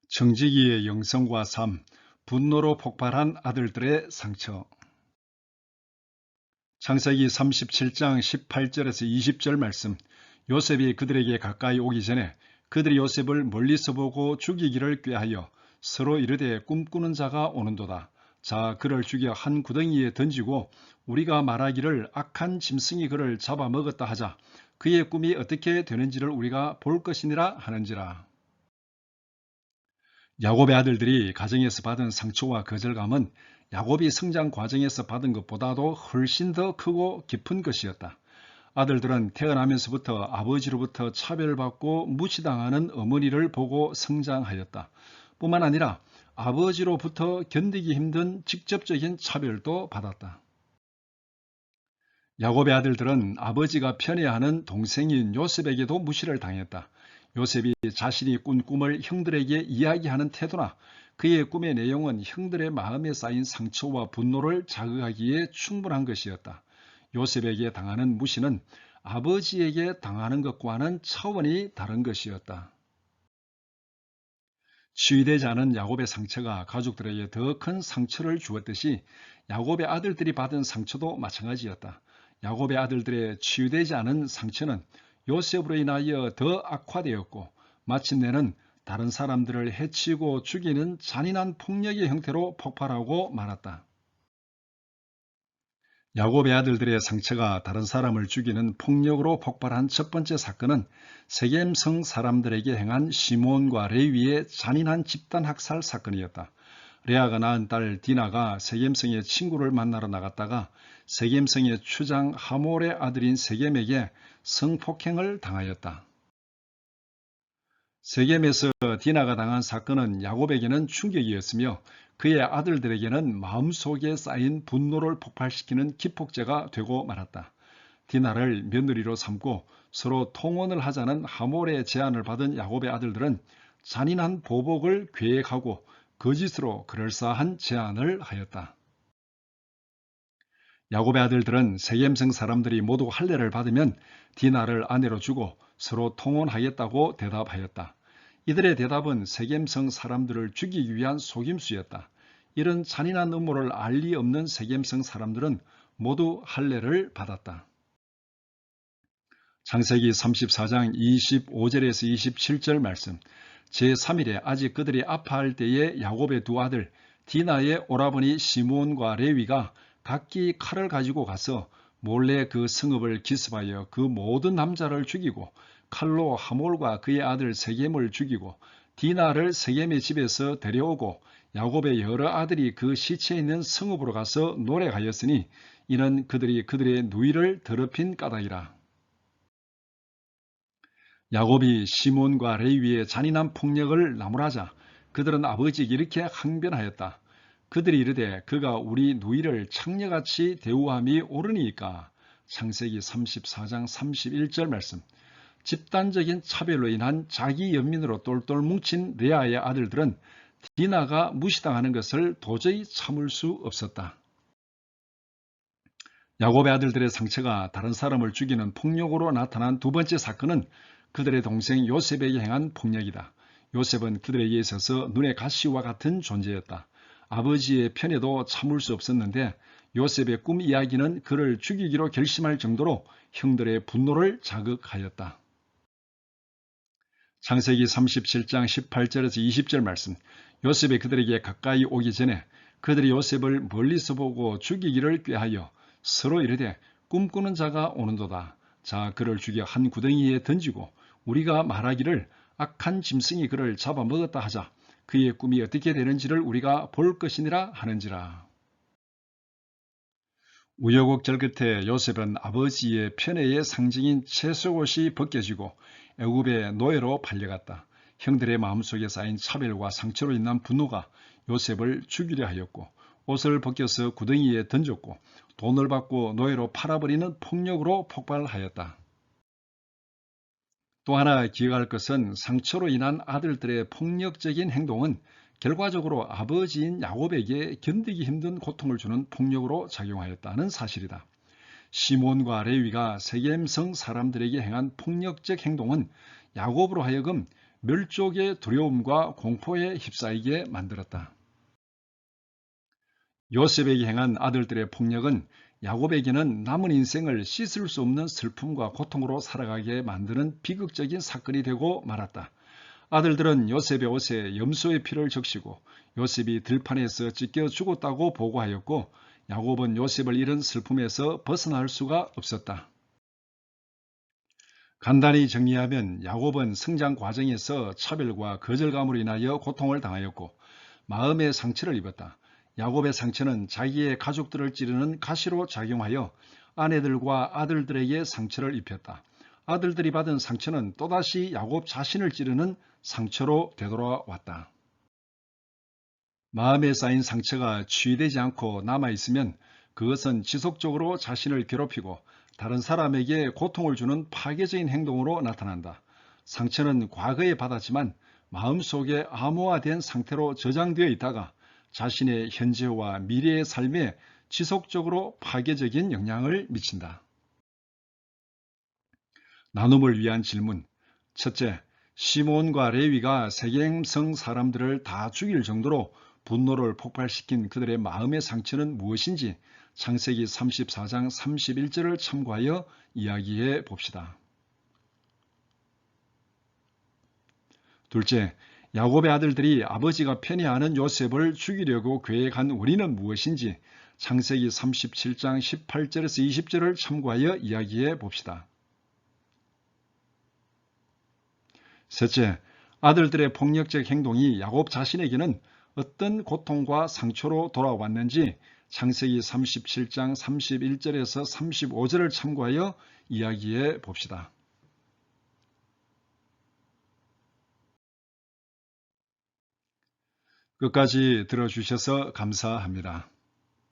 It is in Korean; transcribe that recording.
정직이의 영성과 삶, 분노로 폭발한 아들들의 상처. 창세기 37장 18절에서 20절 말씀. 요셉이 그들에게 가까이 오기 전에 그들이 요셉을 멀리서 보고 죽이기를 꾀하여 서로 이르되 꿈꾸는 자가 오는도다. 자, 그를 죽여 한 구덩이에 던지고 우리가 말하기를 악한 짐승이 그를 잡아먹었다 하자. 그의 꿈이 어떻게 되는지를 우리가 볼 것이니라 하는지라. 야곱의 아들들이 가정에서 받은 상처와 거절감은 야곱이 성장 과정에서 받은 것보다도 훨씬 더 크고 깊은 것이었다. 아들들은 태어나면서부터 아버지로부터 차별받고 무시당하는 어머니를 보고 성장하였다. 뿐만 아니라 아버지로부터 견디기 힘든 직접적인 차별도 받았다. 야곱의 아들들은 아버지가 편애하는 동생인 요셉에게도 무시를 당했다. 요셉이 자신이 꾼 꿈을 형들에게 이야기하는 태도나 그의 꿈의 내용은 형들의 마음에 쌓인 상처와 분노를 자극하기에 충분한 것이었다. 요셉에게 당하는 무시는 아버지에게 당하는 것과는 차원이 다른 것이었다. 치유되지 않은 야곱의 상처가 가족들에게 더 큰 상처를 주었듯이 야곱의 아들들이 받은 상처도 마찬가지였다. 야곱의 아들들의 치유되지 않은 상처는 요셉으로 인하여 더 악화되었고 마침내는 다른 사람들을 해치고 죽이는 잔인한 폭력의 형태로 폭발하고 말았다. 야곱의 아들들의 상처가 다른 사람을 죽이는 폭력으로 폭발한 첫 번째 사건은 세겜성 사람들에게 행한 시몬과 레위의 잔인한 집단 학살 사건이었다. 레아가 낳은 딸 디나가 세겜성의 친구를 만나러 나갔다가 세겜성의 추장 하몰의 아들인 세겜에게 성폭행을 당하였다. 세겜에서 디나가 당한 사건은 야곱에게는 충격이었으며 그의 아들들에게는 마음속에 쌓인 분노를 폭발시키는 기폭제가 되고 말았다. 디나를 며느리로 삼고 서로 통혼을 하자는 하몰의 제안을 받은 야곱의 아들들은 잔인한 보복을 계획하고 거짓으로 그럴싸한 제안을 하였다. 야곱의 아들들은 세겜성 사람들이 모두 할례를 받으면 디나를 아내로 주고 서로 통혼하겠다고 대답하였다. 이들의 대답은 세겜성 사람들을 죽이기 위한 속임수였다. 이런 잔인한 음모를 알 리 없는 세겜성 사람들은 모두 할례를 받았다. 창세기 34장 25절에서 27절 말씀. 제3일에 아직 그들이 아파할 때에 야곱의 두 아들 디나의 오라버니 시몬과 레위가 각기 칼을 가지고 가서 몰래 그 성읍을 기습하여 그 모든 남자를 죽이고 칼로 하몰과 그의 아들 세겜을 죽이고 디나를 세겜의 집에서 데려오고 야곱의 여러 아들이 그 시체 있는 성읍으로 가서 노래하였으니 이는 그들이 그들의 누이를 더럽힌 까닭이라. 야곱이 시몬과 레위의 잔인한 폭력을 나무라자 그들은 아버지에게 이렇게 항변하였다. 그들이 이르되 그가 우리 누이를 창녀같이 대우함이 옳으니까. 창세기 34장 31절 말씀. 집단적인 차별로 인한 자기 연민으로 똘똘 뭉친 레아의 아들들은 디나가 무시당하는 것을 도저히 참을 수 없었다. 야곱의 아들들의 상처가 다른 사람을 죽이는 폭력으로 나타난 두 번째 사건은 그들의 동생 요셉에게 행한 폭력이다. 요셉은 그들에게 있어서 눈의 가시와 같은 존재였다. 아버지의 편애도 참을 수 없었는데 요셉의 꿈 이야기는 그를 죽이기로 결심할 정도로 형들의 분노를 자극하였다. 창세기 37장 18절에서 20절 말씀. 요셉이 그들에게 가까이 오기 전에 그들이 요셉을 멀리서 보고 죽이기를 꾀하여 서로 이르되 꿈꾸는 자가 오는도다. 자, 그를 죽여 한 구덩이에 던지고 우리가 말하기를 악한 짐승이 그를 잡아먹었다 하자. 그의 꿈이 어떻게 되는지를 우리가 볼 것이니라 하는지라. 우여곡절 끝에 요셉은 아버지의 편애의 상징인 채속옷이 벗겨지고 애굽의 노예로 팔려갔다. 형들의 마음속에 쌓인 차별과 상처로 인한 분노가 요셉을 죽이려 하였고 옷을 벗겨서 구덩이에 던졌고 돈을 받고 노예로 팔아버리는 폭력으로 폭발하였다. 또 하나 기억할 것은 상처로 인한 아들들의 폭력적인 행동은 결과적으로 아버지인 야곱에게 견디기 힘든 고통을 주는 폭력으로 작용하였다는 사실이다. 시몬과 레위가 세겜성 사람들에게 행한 폭력적 행동은 야곱으로 하여금 멸족의 두려움과 공포에 휩싸이게 만들었다. 요셉에게 행한 아들들의 폭력은 야곱에게는 남은 인생을 씻을 수 없는 슬픔과 고통으로 살아가게 만드는 비극적인 사건이 되고 말았다. 아들들은 요셉의 옷에 염소의 피를 적시고 요셉이 들판에서 찢겨 죽었다고 보고하였고 야곱은 요셉을 잃은 슬픔에서 벗어날 수가 없었다. 간단히 정리하면 야곱은 성장 과정에서 차별과 거절감으로 인하여 고통을 당하였고 마음의 상처를 입었다. 야곱의 상처는 자기의 가족들을 찌르는 가시로 작용하여 아내들과 아들들에게 상처를 입혔다. 아들들이 받은 상처는 또다시 야곱 자신을 찌르는 상처로 되돌아왔다. 마음에 쌓인 상처가 치유되지 않고 남아있으면 그것은 지속적으로 자신을 괴롭히고 다른 사람에게 고통을 주는 파괴적인 행동으로 나타난다. 상처는 과거에 받았지만 마음속에 암호화된 상태로 저장되어 있다가 자신의 현재와 미래의 삶에 지속적으로 파괴적인 영향을 미친다. 나눔을 위한 질문. 첫째, 시몬과 레위가 세겜성 사람들을 다 죽일 정도로 분노를 폭발시킨 그들의 마음의 상처는 무엇인지 창세기 34장 31절을 참고하여 이야기해 봅시다. 둘째, 야곱의 아들들이 아버지가 편애하는 요셉을 죽이려고 계획한 원인은 무엇인지 창세기 37장 18절에서 20절을 참고하여 이야기해 봅시다. 셋째, 아들들의 폭력적 행동이 야곱 자신에게는 어떤 고통과 상처로 돌아왔는지 창세기 37장 31절에서 35절을 참고하여 이야기해 봅시다. 끝까지 들어주셔서 감사합니다.